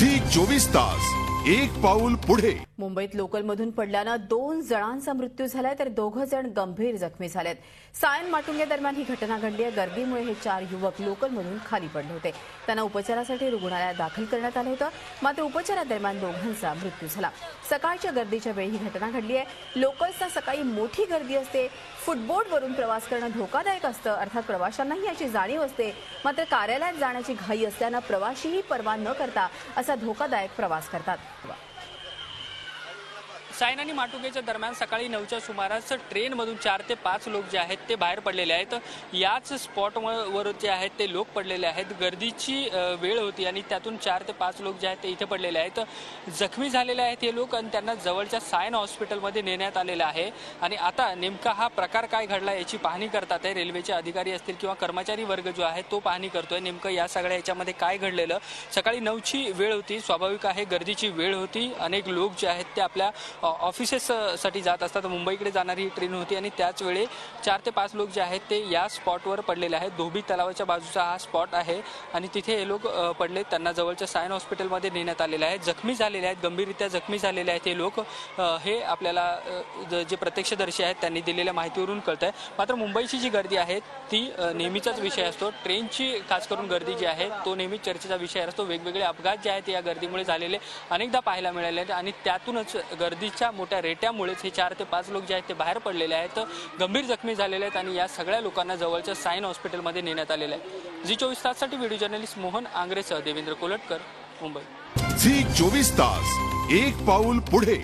Zee 24 तास एक पाऊल पुढे। मुंबईत लोकलमधून पडल्याने 2 जणांचा मृत्यू झालाय तर 2 जण गंभीर जखमी झालेत। सायन माटुंगे दरम्यान ही घटना घडली आहे। गर्दीमुळे हे 4 युवक लोकलमधून खाली पडले होते। त्यांना उपचारासाठी रुग्णालयात दाखल करण्यात आले होते, मात्र उपचारादरम्यान दोघांचा मृत्यू झाला। सकाळच्या गर्दीच्या वेळी ही घटना घडली आहे। लोकल्सना सकाळी मोठी गर्दी असते। फुटबोर्डवरून प्रवास करणं धोकादायक असतं, अर्थात प्रवाशांनाही याची जाणीव असते, मात्र कार्यालयात जाण्याची घाई असल्याने प्रवाशीही पर्वा न करता असा धोकादायक प्रवास करतात। सायन आणि माटुंगेच्या दरम्यान सकाळी 9च्या सुमारास ट्रेनमधून 4 ते 5 लोक जे आहेत ते बाहेर पडलेले आहेत। याच स्पॉटवर जे आहेत ते लोक पडलेले आहेत। गर्दीची वेळ होती आणि त्यातून 4 ते 5 लोक जे आहेत ते इथे पडलेले आहेत। जखमी झालेले आहेत हे लोक आणि त्यांना जवळच्या सायन हॉस्पिटलमध्ये नेण्यात आलेलं आहे। आणि आता नेमका हा प्रकार काय घडला याची पाहणी करतात आहे। रेल्वेचे अधिकारी असतील किंवा कर्मचारी वर्ग जो आहे तो पाहणी करतोय नेमकं या सगळ्या याच्यामध्ये काय घडलेलं। सकाळी 9ची वेळ होती, स्वाभाविक आहे गर्दीची वेळ होती। अनेक लोक जे आहेत ते आपल्या ऑफिसेससाठी जात असतात। मुंबईकडे जाणारी ही ट्रेन होती आणि त्याच वेळी 4 ते 5 लोक जे आहेत ते या स्पॉटवर पडलेले आहेत। धोबी तलावाच्या बाजूचा हा स्पॉट आहे आणि तिथे हे लोक पडले। त्यांना जवळच्या सायन हॉस्पिटलमध्ये नेण्यात आलेले आहे। जखमी झालेले आहेत, गंभीररित्या जखमी झालेले आहेत हे लोक। हे आपल्याला जे प्रत्यक्षदर्शी आहेत त्यांनी दिलेल्या माहितीवरून कळतंय। मात्र मुंबईची जी गर्दी आहे ती नेहमीचाच विषय असतो। ट्रेनची खास करून गर्दी जी आहे तो नेहमीच चर्चेचा विषय असतो। वेगवेगळे अपघात जे आहेत या गर्दीमुळे झालेले अनेकदा पाहायला मिळाले आहेत आणि त्यातूनच गर्दीच्या मोठ्या रेट्यामुळेच हे 4 ते 5 लोक जे आहेत ते बाहेर पडलेले आहेत, गंभीर जखमी झालेले आहेत आणि या सगळ्या लोकांना जवळच्या सायन हॉस्पिटलमध्ये नेण्यात आलेले आहे। झी 24 ताससाठी व्हिडिओ जर्नलिस्ट मोहन आंग्रेसह देवेंद्र कोलटकर, मुंबई। झी 24 तास एक पाऊल पुढे।